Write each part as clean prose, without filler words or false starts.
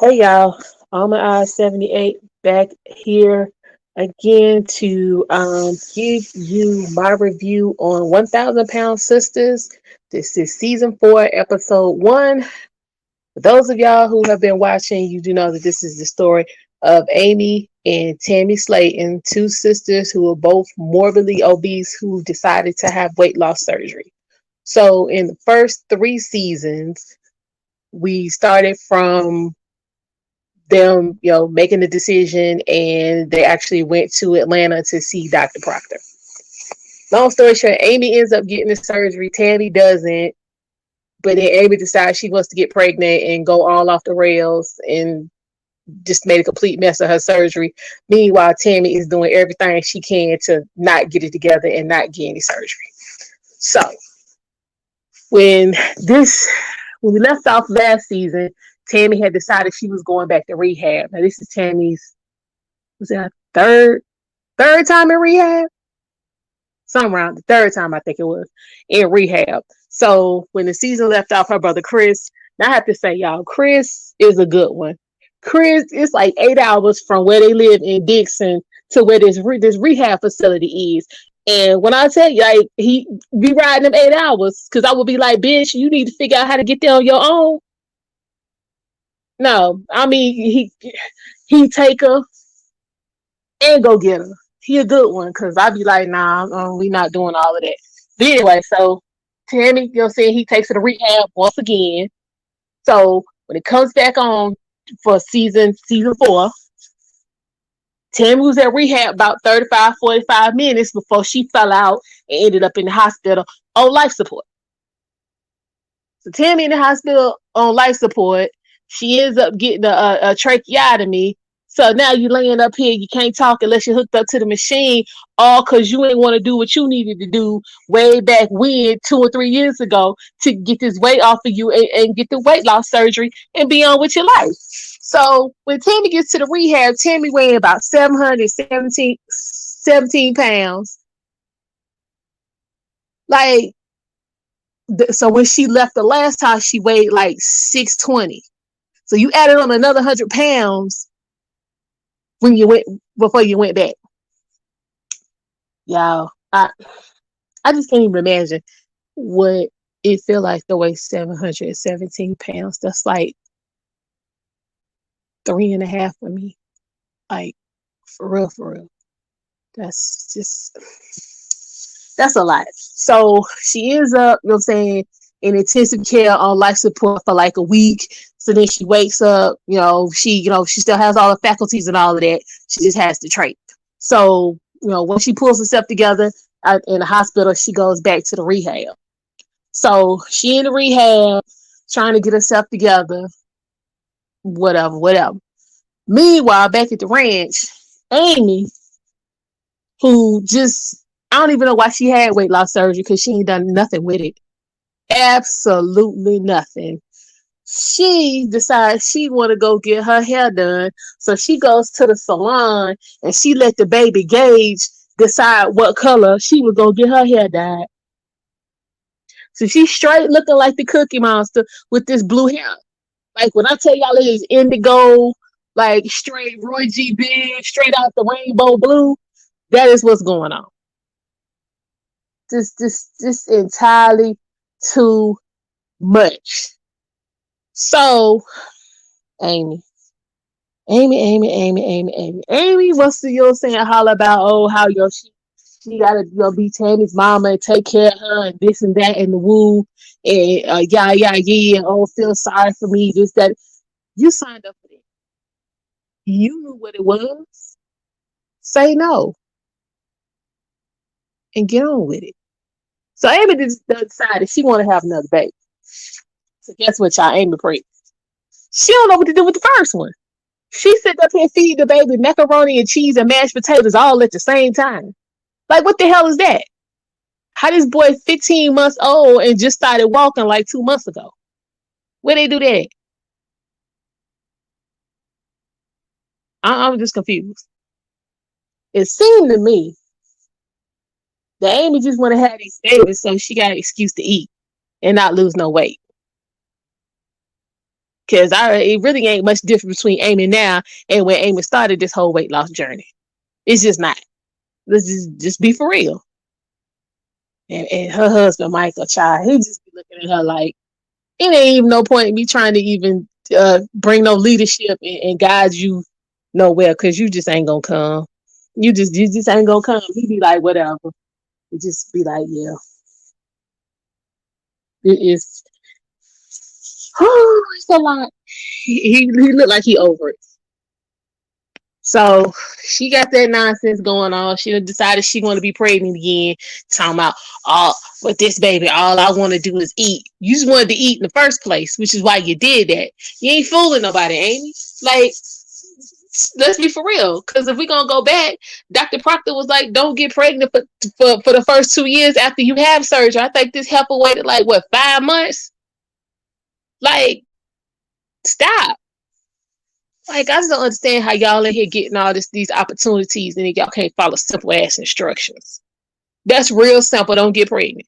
Hey y'all, Alma I 78 back here again to give you my review on 1000 Pound Sisters. This is season 4, episode 1. For those of y'all who have been watching, you do know that this is the story of Amy and Tammy Slaton, two sisters who are both morbidly obese who decided to have weight loss surgery. So, in the first 3 seasons, we started from them, making the decision, and they actually went to Atlanta to see Dr. Proctor. Long story short, Amy ends up getting the surgery. Tammy doesn't, but then Amy decides she wants to get pregnant and go all off the rails and just made a complete mess of her surgery. Meanwhile, Tammy is doing everything she can to not get it together and not get any surgery. So when this when we left off last season, Tammy had decided she was going back to rehab. Now this is Tammy's, was it her third time in rehab? Some around the third time I think it was in rehab. So when the season left off, her brother Chris, now I have to say, y'all, Chris is a good one. Chris is like 8 hours from where they live in Dixon to where this rehab facility is. And when I tell you, like, he be riding them 8 hours, because I would be like, bitch, you need to figure out how to get there on your own. No, I mean, he take her and go get her. He a good one, because I be like, nah, we not doing all of that. But anyway, so Tammy, saying, he takes her to rehab once again. So when it comes back on for season 4, Tammy was at rehab about 35, 45 minutes before she fell out and ended up in the hospital on life support. So Tammy in the hospital on life support. She ends up getting a tracheotomy. So now you laying up here, you can't talk unless you're hooked up to the machine, all because you ain't want to do what you needed to do way back when, 2 or 3 years ago, to get this weight off of you and get the weight loss surgery and be on with your life. So when Tammy gets to the rehab, Tammy weighing about 717 pounds. Like, so when she left the last time, she weighed like 620. So you added on another 100 pounds when you went before you went back. Y'all, I just can't even imagine what it feel like to weigh 717 pounds. That's like 3.5 for me. Like, for real, for real. That's just, that's a lot. So she ends up, saying, in intensive care on life support for like a week. So then she wakes up, she still has all the faculties and all of that. She just has to train. So, when she pulls herself together in the hospital, she goes back to the rehab. So she in the rehab, trying to get herself together, whatever, whatever. Meanwhile, back at the ranch, Amy, who just, I don't even know why she had weight loss surgery, because she ain't done nothing with it. Absolutely nothing. She decides she want to go get her hair done. So she goes to the salon and she let the baby Gage decide what color she was going to get her hair dyed. So she's straight looking like the Cookie Monster with this blue hair. Like, when I tell y'all it is indigo, like straight Roy G. Biv, straight out the rainbow blue, that is what's going on. Just entirely too much. So, Amy. Amy wants to, saying, holler about, oh, how she gotta, be Tammy's mama and take care of her and this and that and the woo and yeah, oh, feel sorry for me, this, that. You signed up for that. You knew what it was. Say no and get on with it. So Amy just decided she want to have another baby. So guess what, y'all? Amy pregnant. She don't know what to do with the first one. She sit up here and feed the baby macaroni and cheese and mashed potatoes all at the same time. Like, what the hell is that? How this boy 15 months old and just started walking like 2 months ago? Where they do that? I'm just confused. It seemed to me that Amy just want to have these babies so she got an excuse to eat and not lose no weight. Because it really ain't much difference between Amy now and when Amy started this whole weight loss journey. It's just not. Let's just be for real. And her husband, Michael, child, he just be looking at her like, it ain't even no point in me trying to even bring no leadership and guide you nowhere, because you just ain't gonna come. You just ain't gonna come. He be like, whatever. He just be like, yeah. It is. Oh, it's a lot. He looked like he over it. So she got that nonsense going on. She decided she want to be pregnant again. Talking about, all with this baby, all I want to do is eat. You just wanted to eat in the first place, which is why you did that. You ain't fooling nobody, Amy. Like, let's be for real. Because if we gonna go back, Dr. Proctor was like, don't get pregnant for the first 2 years after you have surgery. I think this heifer waited like, what, 5 months? Like, stop. Like, I just don't understand how y'all in here getting all these opportunities and y'all can't follow simple ass instructions. That's real simple. Don't get pregnant.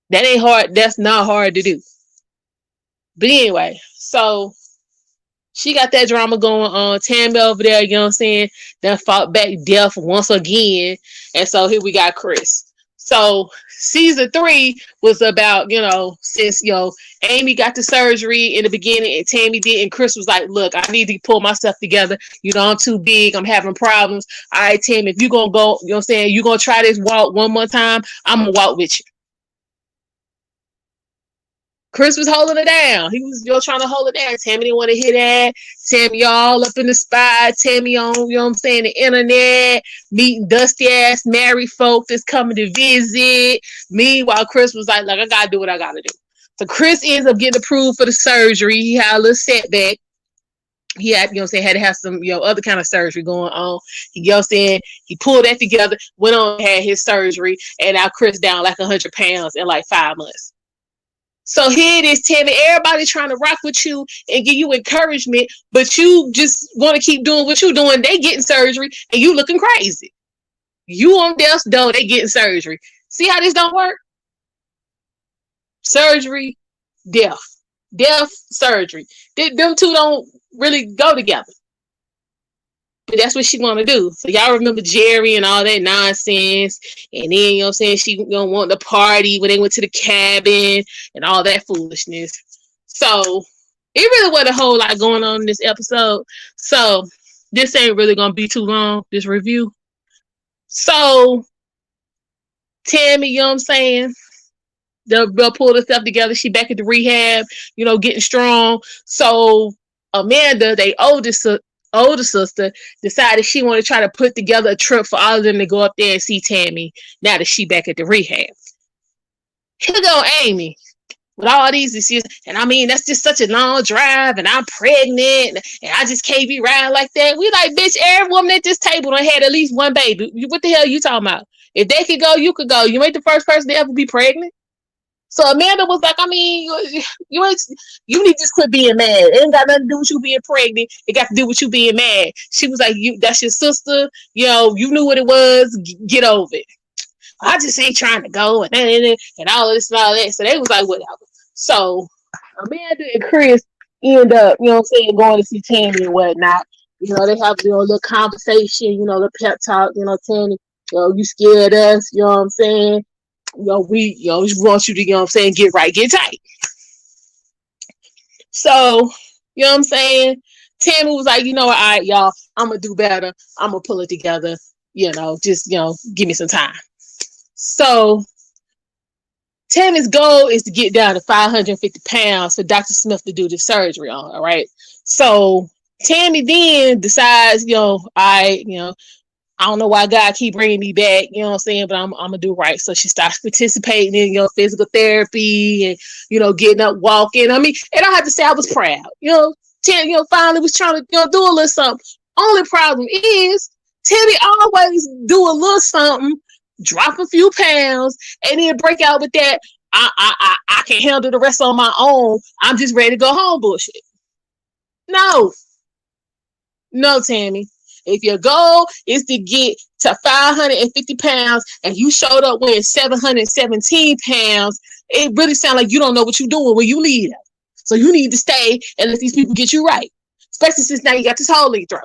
That ain't hard. That's not hard to do. But anyway, so she got that drama going on. Tammy over there, you know what I'm saying, then fought back death once again. And so here we got Chris. So season 3 was about, since, Amy got the surgery in the beginning and Tammy did, and Chris was like, look, I need to pull myself together. I'm too big. I'm having problems. All right, Tammy, if you're going to go, you know what I'm saying, you're going to try this walk one more time, I'm going to walk with you. Chris was holding it down. He was trying to hold it down. Tammy didn't want to hear that. Tammy all up in the spot. Tammy on, you know what I'm saying, the internet, meeting dusty ass married folk that's coming to visit. Meanwhile, Chris was like, I gotta do what I gotta do. So Chris ends up getting approved for the surgery. He had a little setback. He had, had to have some, other kind of surgery going on. He, he pulled that together, went on, had his surgery, and now Chris down like 100 pounds in like 5 months. So here it is, Tammy. Everybody trying to rock with you and give you encouragement, but you just want to keep doing what you're doing. They getting surgery and you looking crazy. You on death's door, they getting surgery. See how this don't work? Surgery, death. Death, surgery. Them two don't really go together. But that's what she want to do. So y'all remember Jerry and all that nonsense. And then, she want the party when they went to the cabin and all that foolishness. So it really wasn't a whole lot going on in this episode. So this ain't really going to be too long, this review. So Tammy, you know what I'm saying? They'll pull herself together. She back at the rehab, getting strong. So Amanda, they older sister, decided she wanted to try to put together a trip for all of them to go up there and see Tammy now that she back at the rehab. Here go Amy with all these issues, and I mean, that's just such a long drive, and I'm pregnant, and I just can't be riding like that. We like, bitch, every woman at this table done had at least one baby. What the hell are you talking about? If they could go, you could go. You ain't the first person to ever be pregnant. So Amanda was like, I mean, you need to just quit being mad. It ain't got nothing to do with you being pregnant. It got to do with you being mad. She was like, that's your sister. You knew what it was. Get over it. I just ain't trying to go and all of this and all that. So they was like, whatever. So Amanda and Chris end up, going to see Tammy and whatnot. They have a little conversation, the pep talk, Tammy, you scared us, you know what I'm saying? We just want you to, get right, get tight. So, you know what I'm saying? Tammy was like, all right, y'all, I'm going to do better. I'm going to pull it together. Just, give me some time. So, Tammy's goal is to get down to 550 pounds for Dr. Smith to do the surgery on her, right? So, Tammy then decides, I don't know why God keep bringing me back, you know what I'm saying, but I'm going to do right. So she starts participating in, physical therapy and, getting up, walking. I mean, and I have to say I was proud, Tammy, finally was trying to, do a little something. Only problem is Tammy always do a little something, drop a few pounds, and then break out with that, I can handle the rest on my own. I'm just ready to go home bullshit. No, Tammy. If your goal is to get to 550 pounds and you showed up weighing 717 pounds, it really sounds like you don't know what you're doing when you leave. So you need to stay and let these people get you right. Especially since now you got this hole in your throat.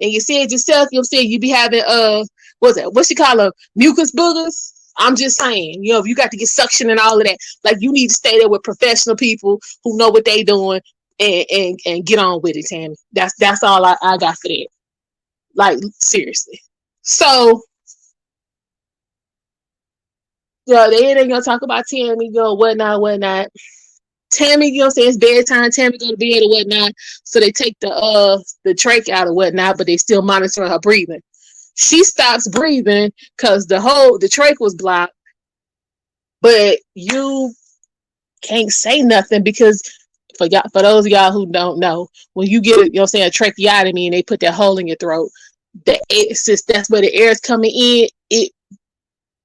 And you said yourself, you said you be having what's she call them, mucus boogers. I'm just saying, you got to get suction and all of that. Like, you need to stay there with professional people who know what they doing and get on with it, Tammy. That's all I got for that. Like, seriously. So they ain't gonna talk about Tammy, whatnot. Tammy, it's bedtime. Tammy go to bed or whatnot. So they take the trach out or whatnot, but they still monitoring her breathing. She stops breathing because the trach was blocked. But you can't say nothing because for those of y'all who don't know, when you get a tracheotomy and they put that hole in your throat, since that's where the air is coming in,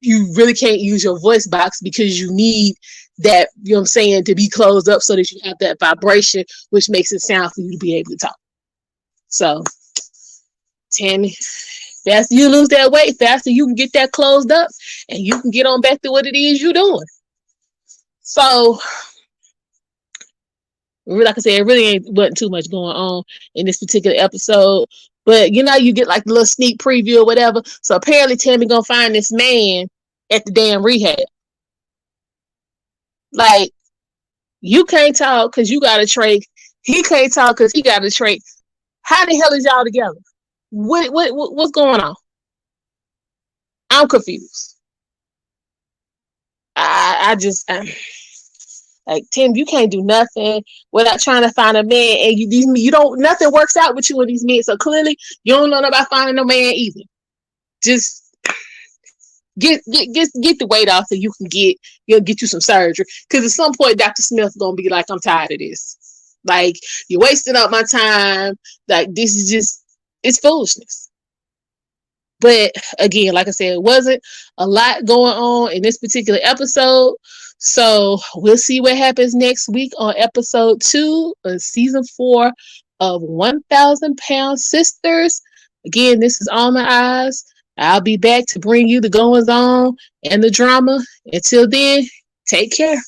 you really can't use your voice box because you need that, to be closed up so that you have that vibration, which makes it sound for you to be able to talk. So, Tammy, faster you lose that weight, faster you can get that closed up and you can get on back to what it is you're doing. So, like I said, it really wasn't too much going on in this particular episode. But, you get like a little sneak preview or whatever. So apparently Tammy gonna find this man at the damn rehab. Like, you can't talk because you got a trach. He can't talk because he got a trach. How the hell is y'all together? What's going on? I'm confused. Like, Tim, you can't do nothing without trying to find a man, and you don't. Nothing works out with you and these men. So clearly, you don't know about finding no man either. Just get the weight off so you can get you some surgery. Because at some point, Dr. Smith's gonna be like, I'm tired of this. Like, you're wasting up my time. Like, this is it's foolishness. But again, like I said, it wasn't a lot going on in this particular episode. So we'll see what happens next week on episode 2 of season 4 of 1,000 Pound Sisters. Again, this is All My Eyes. I'll be back to bring you the goings on and the drama. Until then, take care.